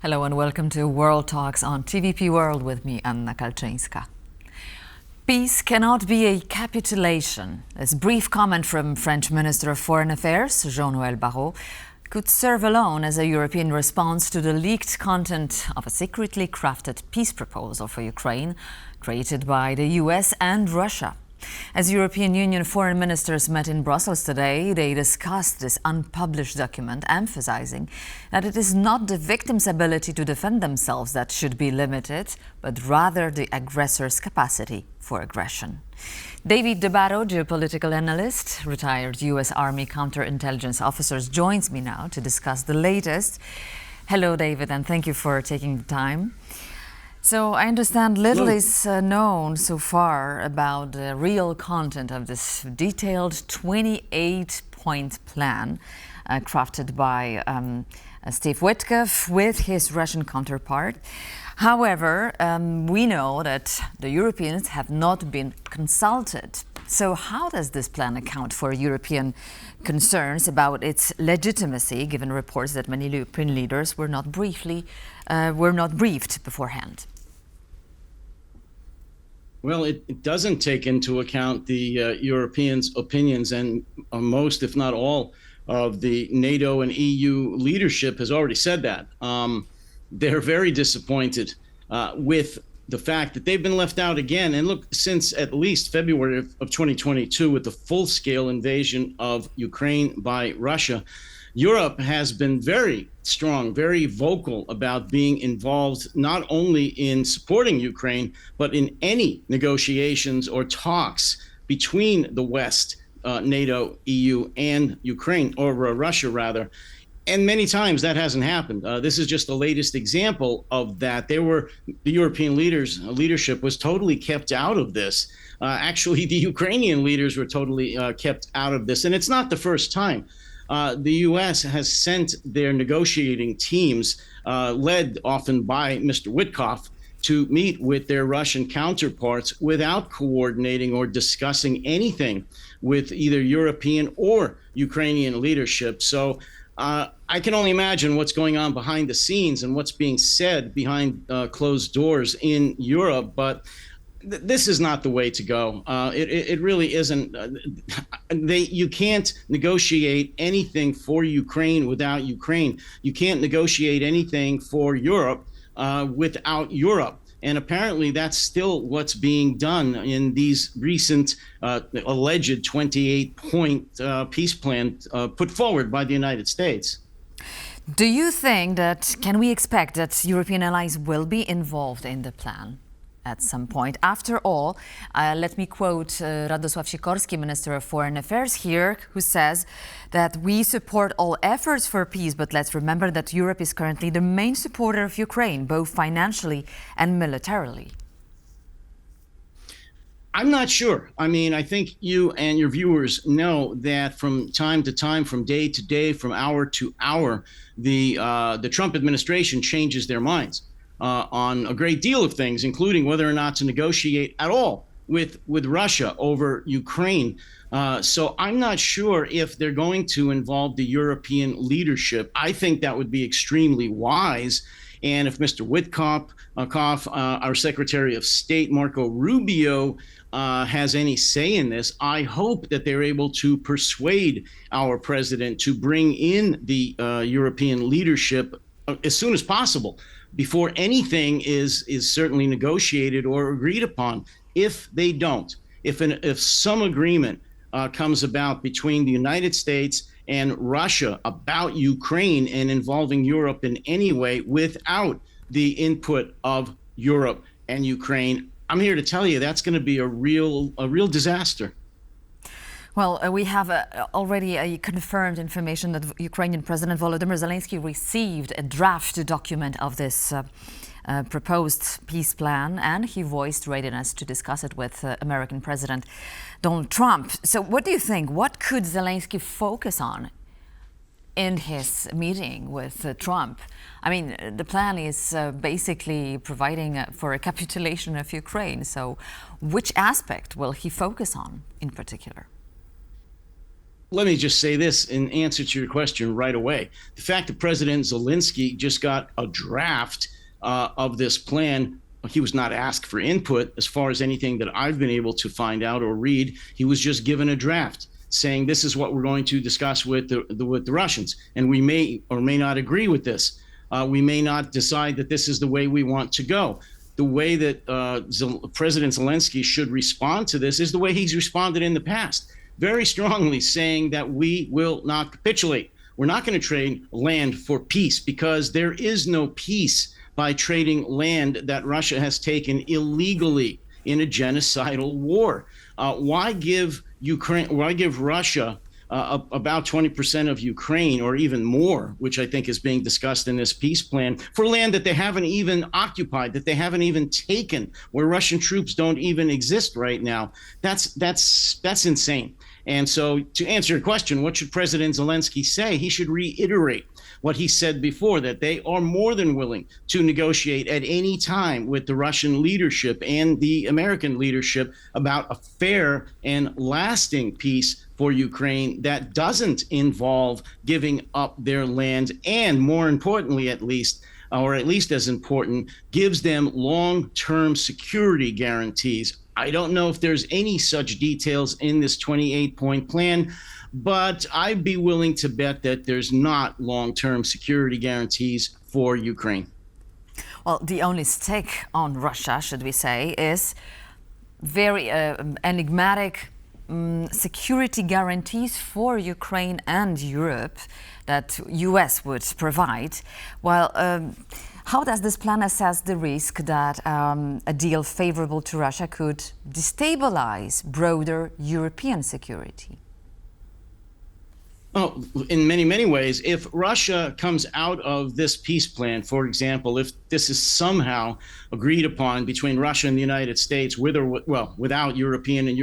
Hello and welcome to World Talks on TVP World with me, Anna Kalczyńska. Peace cannot be a capitulation. This brief comment from French Minister of Foreign Affairs, Jean-Noël Barrot, could serve alone as a European response to the leaked content of a secretly crafted peace proposal for Ukraine created by the US and Russia. As European Union foreign ministers met in Brussels today, they discussed this unpublished document, emphasizing that it is not the victim's ability to defend themselves that should be limited, but rather the aggressor's capacity for aggression. David DeBatto, geopolitical analyst, retired US Army counterintelligence officer, joins me now to discuss the latest. Hello, David, and thank you for taking the time. So I understand little is known so far about the real content of this detailed 28-point plan crafted by Steve Witkoff with his Russian counterpart. However, we know that the Europeans have not been consulted. So how does this plan account for European concerns about its legitimacy, given reports that many European leaders were not briefed beforehand? Well, it doesn't take into account the Europeans' opinions, and most, if not all, of the NATO and EU leadership has already said that. They're very disappointed with the fact that they've been left out again. And look, since at least February of 2022, with the full-scale invasion of Ukraine by Russia, Europe has been very strong, very vocal about being involved not only in supporting Ukraine, but in any negotiations or talks between the West, NATO, EU, and Ukraine, or Russia rather. And many times that hasn't happened. This is just the latest example of that. The European leadership was totally kept out of this. Actually, the Ukrainian leaders were totally kept out of this. And it's not the first time. The U.S. has sent their negotiating teams, led often by Mr. Witkoff, to meet with their Russian counterparts without coordinating or discussing anything with either European or Ukrainian leadership. So I can only imagine what's going on behind the scenes and what's being said behind closed doors in Europe. But this is not the way to go. It really isn't. You can't negotiate anything for Ukraine without Ukraine. You can't negotiate anything for Europe without Europe. And apparently that's still what's being done in these recent alleged 28-point peace plan put forward by the United States. Do you think that, can we expect that European allies will be involved in the plan at some point? After all, let me quote Radosław Sikorski, Minister of Foreign Affairs here, who says that we support all efforts for peace, but let's remember that Europe is currently the main supporter of Ukraine, both financially and militarily. I'm not sure. I mean, I think you and your viewers know that from time to time, from day to day, from hour to hour, the Trump administration changes their minds on a great deal of things, including whether or not to negotiate at all with Russia over Ukraine. So I'm not sure if they're going to involve the European leadership. I think that would be extremely wise. And if Mr. Witkoff, our Secretary of State, Marco Rubio, has any say in this, I hope that they're able to persuade our president to bring in the European leadership as soon as possible, before anything is certainly negotiated or agreed upon. If they don't, if some agreement comes about between the United States and Russia about Ukraine and involving Europe in any way without the input of Europe and Ukraine, I'm here to tell you that's going to be a real disaster. Well, we have already a confirmed information that Ukrainian President Volodymyr Zelenskyy received a draft document of this proposed peace plan, and he voiced readiness to discuss it with American President Donald Trump. So what do you think? What could Zelenskyy focus on in his meeting with Trump? I mean, the plan is basically providing for a capitulation of Ukraine. So which aspect will he focus on in particular? let me just say this in answer to your question right away. The fact that President Zelenskyy just got a draft of this plan, he was not asked for input as far as anything that I've been able to find out or read. He was just given a draft saying this is what we're going to discuss with the Russians. And we may or may not agree with this. We may not decide that this is the way we want to go. The way that President Zelenskyy should respond to this is the way he's responded in the past, very strongly saying that we will not capitulate. We're not going to trade land for peace because there is no peace by trading land that Russia has taken illegally in a genocidal war. Why give Russia about 20% of Ukraine or even more, which I think is being discussed in this peace plan, for land that they haven't even occupied, that they haven't even taken, where Russian troops don't even exist right now? That's insane. And so to answer your question, what should President Zelenskyy say? He should reiterate what he said before, that they are more than willing to negotiate at any time with the Russian leadership and the American leadership about a fair and lasting peace for Ukraine that doesn't involve giving up their land, and more importantly, at least as important, gives them long-term security guarantees. I don't know if there's any such details in this 28-point plan, but I'd be willing to bet that there's not long-term security guarantees for Ukraine. Well, the only stick on Russia, should we say, is very enigmatic security guarantees for Ukraine and Europe that US would provide. Well, how does this plan assess the risk that a deal favorable to Russia could destabilize broader European security? Oh, in many, many ways, if Russia comes out of this peace plan, for example, if this is somehow agreed upon between Russia and the United States, with or without European and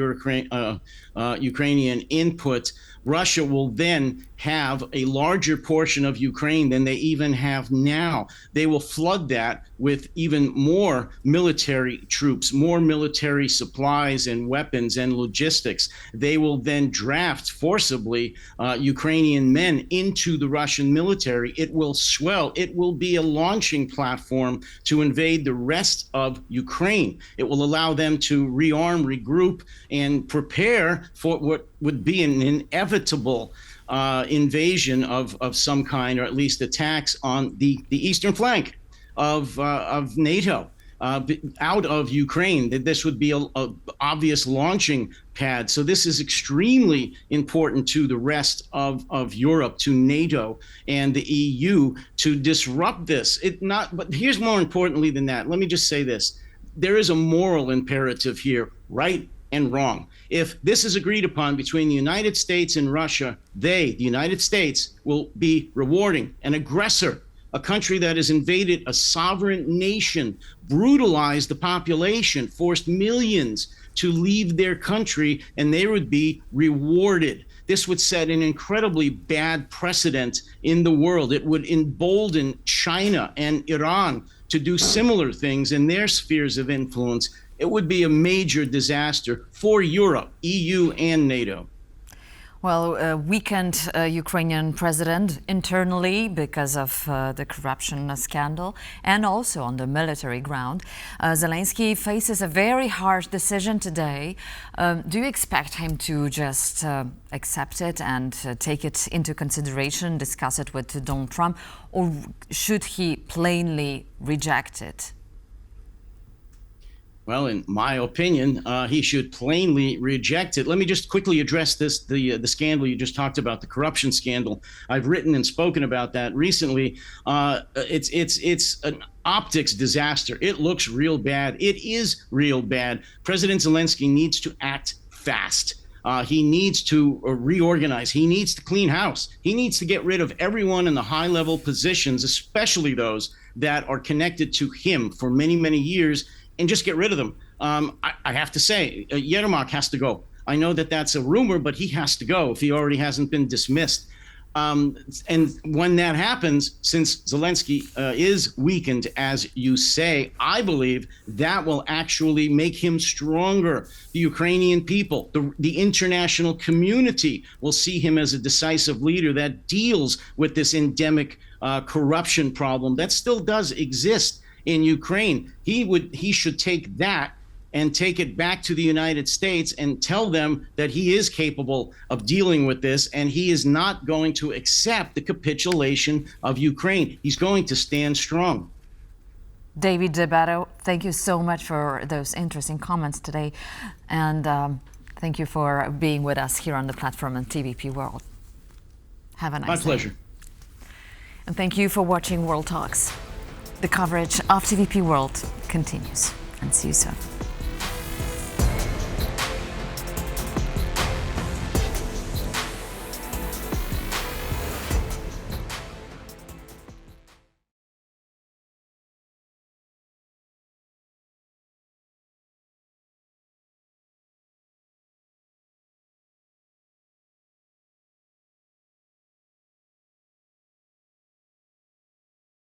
Ukrainian input, Russia will then have a larger portion of Ukraine than they even have now. They will flood that with even more military troops, more military supplies and weapons and logistics. They will then draft forcibly Ukrainian men into the Russian military. It will swell. It will be a launching platform to invade the rest of Ukraine. It will allow them to rearm, regroup, and prepare for what would be an inevitable invasion of some kind, or at least attacks on the eastern flank of NATO out of Ukraine. That this would be a obvious launching pad. So this is extremely important to the rest of Europe, to NATO and the EU, to disrupt this. But here's more importantly than that. Let me just say this. There is a moral imperative here, right and wrong. If this is agreed upon between the United States and Russia, the United States, will be rewarding an aggressor, a country that has invaded a sovereign nation, brutalized the population, forced millions to leave their country, and they would be rewarded. This would set an incredibly bad precedent in the world. It would embolden China and Iran to do similar things in their spheres of influence. It would be a major disaster for Europe, EU, and NATO. Well, a weakened Ukrainian president internally because of the corruption scandal, and also on the military ground. Zelenskyy faces a very harsh decision today. Do you expect him to just accept it and take it into consideration, discuss it with Donald Trump, or should he plainly reject it? Well, in my opinion, he should plainly reject it. Let me just quickly address the scandal you just talked about, the corruption scandal. I've written and spoken about that recently. It's an optics disaster. It looks real bad. It is real bad. President Zelenskyy needs to act fast. He needs to reorganize. He needs to clean house. He needs to get rid of everyone in the high-level positions, especially those that are connected to him for many, many years, and just get rid of them. I have to say, Yermak has to go. I know that that's a rumor, but he has to go if he already hasn't been dismissed. And when that happens, since Zelenskyy is weakened, as you say, I believe that will actually make him stronger. The Ukrainian people, the international community will see him as a decisive leader that deals with this endemic corruption problem that still does exist in Ukraine. He should take that and take it back to the United States and tell them that he is capable of dealing with this, and he is not going to accept the capitulation of Ukraine. He's going to stand strong. David DeBatto, thank you so much for those interesting comments today, and thank you for being with us here on the platform on TVP World. Have a nice day. My pleasure. And thank you for watching World Talks. The coverage of TVP World continues, and see you soon.